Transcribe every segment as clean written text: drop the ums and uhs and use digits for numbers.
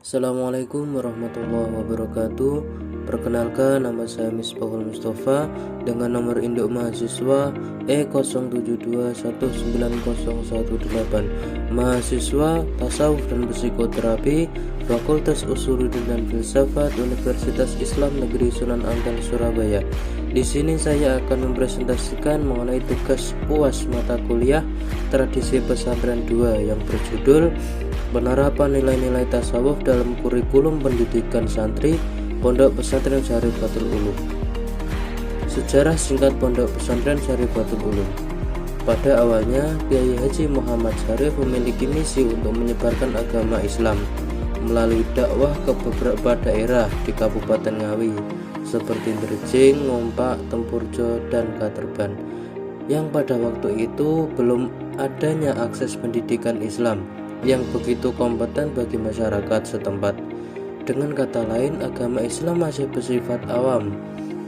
Assalamualaikum warahmatullahi wabarakatuh. Perkenalkan, nama saya Misbahul Mustafa dengan nomor induk mahasiswa E07219018, mahasiswa tasawuf dan psikoterapi, Fakultas Usuluddin dan Filsafat Universitas Islam Negeri Sunan Ampel, Surabaya. Di sini saya akan mempresentasikan mengenai tugas UAS mata kuliah Tradisi Pesantren 2 yang berjudul Penerapan nilai-nilai tasawuf dalam kurikulum pendidikan santri Pondok Pesantren Syarifatul Ulum. Sejarah singkat Pondok Pesantren Syarifatul Ulum. Pada awalnya, Kiai Haji Muhammad Syarif memiliki misi untuk menyebarkan agama Islam melalui dakwah ke beberapa daerah di Kabupaten Ngawi seperti Drejing, Ngompak, Tempurjo, dan Katerban, yang pada waktu itu belum adanya akses pendidikan Islam yang begitu kompeten bagi masyarakat setempat. Dengan kata lain, agama Islam masih bersifat awam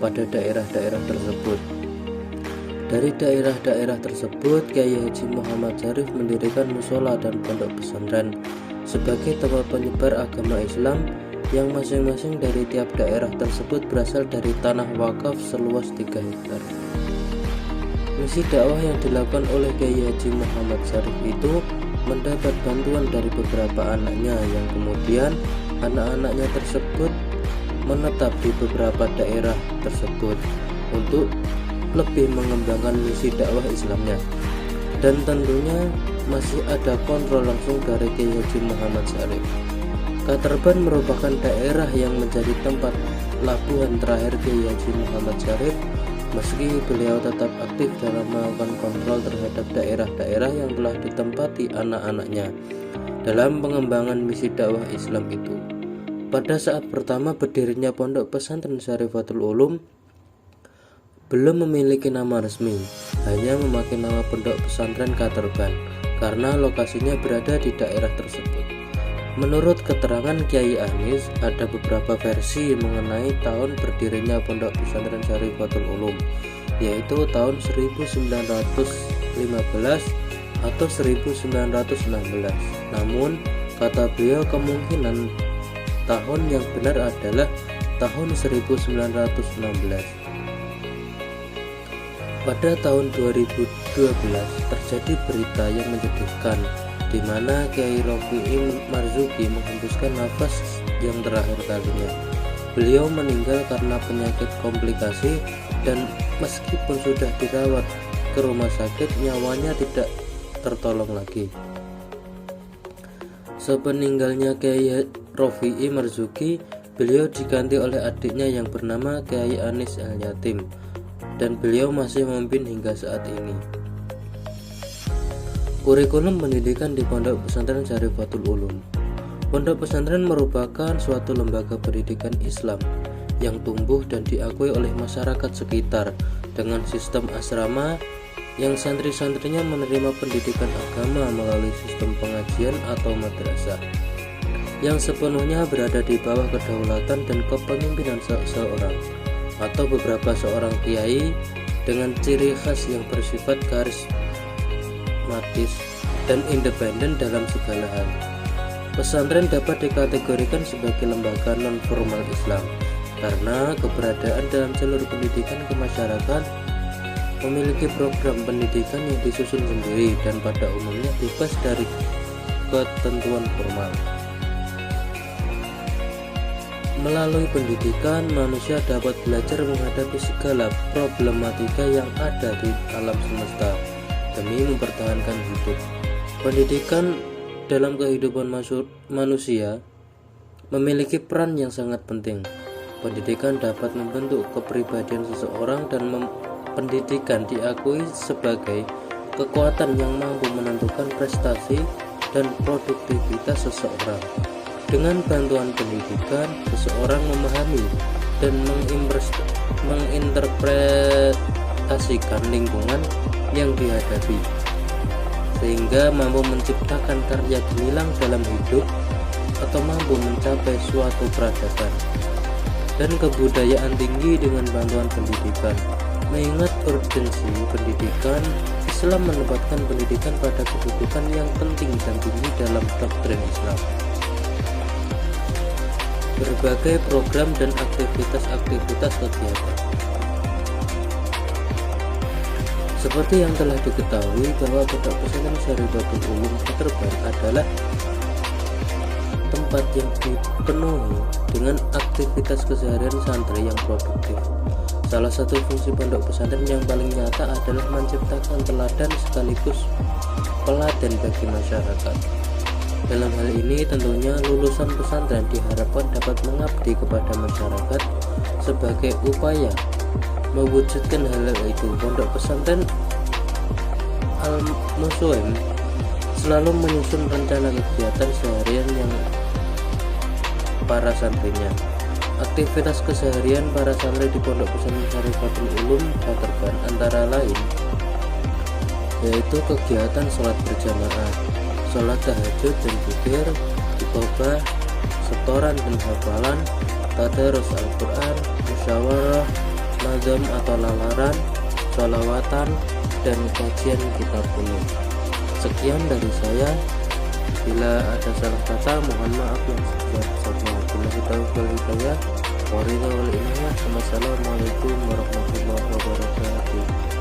pada daerah-daerah tersebut. Dari daerah-daerah tersebut, Kiai Haji Muhammad Syarif mendirikan musola dan pondok pesantren sebagai tempat penyebar agama Islam yang masing-masing dari tiap daerah tersebut berasal dari tanah wakaf seluas 3 hektar. Misi dakwah yang dilakukan oleh Kiai Haji Muhammad Syarif itu mendapat bantuan dari beberapa anaknya, yang kemudian anak-anaknya tersebut menetap di beberapa daerah tersebut untuk lebih mengembangkan misi dakwah Islamnya. Dan tentunya masih ada kontrol langsung dari Kiai Haji Muhammad Syarif. Katerban merupakan daerah yang menjadi tempat labuhan terakhir Kiai Haji Muhammad Syarif, meski beliau tetap aktif dalam melakukan kontrol terhadap daerah-daerah yang telah ditempati anak-anaknya dalam pengembangan misi dakwah Islam itu. Pada saat pertama berdirinya Pondok Pesantren Syarifatul Ulum belum memiliki nama resmi, hanya memakai nama Pondok Pesantren Katerban karena lokasinya berada di daerah tersebut. Menurut keterangan Kiai Anis, ada beberapa versi mengenai tahun berdirinya Pondok Pesantren Syarifatul Ulum, yaitu tahun 1915 atau 1916. Namun, kata beliau kemungkinan tahun yang benar adalah tahun 1916. Pada tahun 2012 terjadi berita yang menyedihkan di mana Kiai Rofi'i Marzuki menghembuskan nafas yang terakhir kalinya. Beliau meninggal karena penyakit komplikasi, dan meskipun sudah dirawat ke rumah sakit, nyawanya tidak tertolong lagi. Sepeninggalnya Kiai Rofi'i Marzuki, beliau diganti oleh adiknya yang bernama Kiai Anis Al-Yatim, dan beliau masih memimpin hingga saat ini. Kurikulum pendidikan di Pondok Pesantren Syarifatul Ulum. Pondok pesantren merupakan suatu lembaga pendidikan Islam yang tumbuh dan diakui oleh masyarakat sekitar dengan sistem asrama yang santri-santrinya menerima pendidikan agama melalui sistem pengajian atau madrasah yang sepenuhnya berada di bawah kedaulatan dan kepemimpinan seseorang atau beberapa seorang kiai dengan ciri khas yang bersifat karismatis dan independen dalam segala hal. Pesantren dapat dikategorikan sebagai lembaga non-formal Islam karena keberadaan dalam jalur pendidikan ke masyarakat, memiliki program pendidikan yang disusun sendiri dan pada umumnya bebas dari ketentuan formal. Melalui pendidikan, manusia dapat belajar menghadapi segala problematika yang ada di alam semesta demi mempertahankan hidup. Pendidikan dalam kehidupan manusia memiliki peran yang sangat penting. Pendidikan dapat membentuk kepribadian seseorang, dan pendidikan diakui sebagai kekuatan yang mampu menentukan prestasi dan produktivitas seseorang. Dengan bantuan pendidikan, seseorang memahami dan menginterpretasikan lingkungan yang dihadapi, sehingga mampu menciptakan karya gemilang dalam hidup atau mampu mencapai suatu peradaban dan kebudayaan tinggi dengan bantuan pendidikan. Mengingat urgensi pendidikan, Islam menempatkan pendidikan pada kedudukan yang penting dan tinggi dalam doktrin Islam. berbagai program dan aktivitas kegiatan. Seperti yang telah diketahui bahwa Pondok Pesantren Syarifatul Ulum Paterban adalah tempat yang dipenuhi dengan aktivitas keseharian santri yang produktif. Salah satu fungsi pondok pesantren yang paling nyata adalah menciptakan teladan sekaligus peladan bagi masyarakat. Dalam hal ini tentunya lulusan pesantren diharapkan dapat mengabdi kepada masyarakat sebagai upaya mewujudkan hal itu. Pondok pesantren Al-Muslim selalu menyusun rencana kegiatan seharian yang para santrinya. Aktivitas keseharian para santri di Pondok Pesantren Syarifatul Ulum Paterban antara lain yaitu kegiatan sholat berjamaah, sholat tahajud dan zikir, khutbah, setoran dan hafalan, tadarus Al-Quran, musyawarah, nazam atau lalaran, sholawatan, dan kajian kitab kuno. Sekian dari saya. Bila ada salah kata, mohon maaf yang sebesar-besarnya. Bila kita hidayah, waridha wal inayah. Wassalamualaikum warahmatullahi wabarakatuh.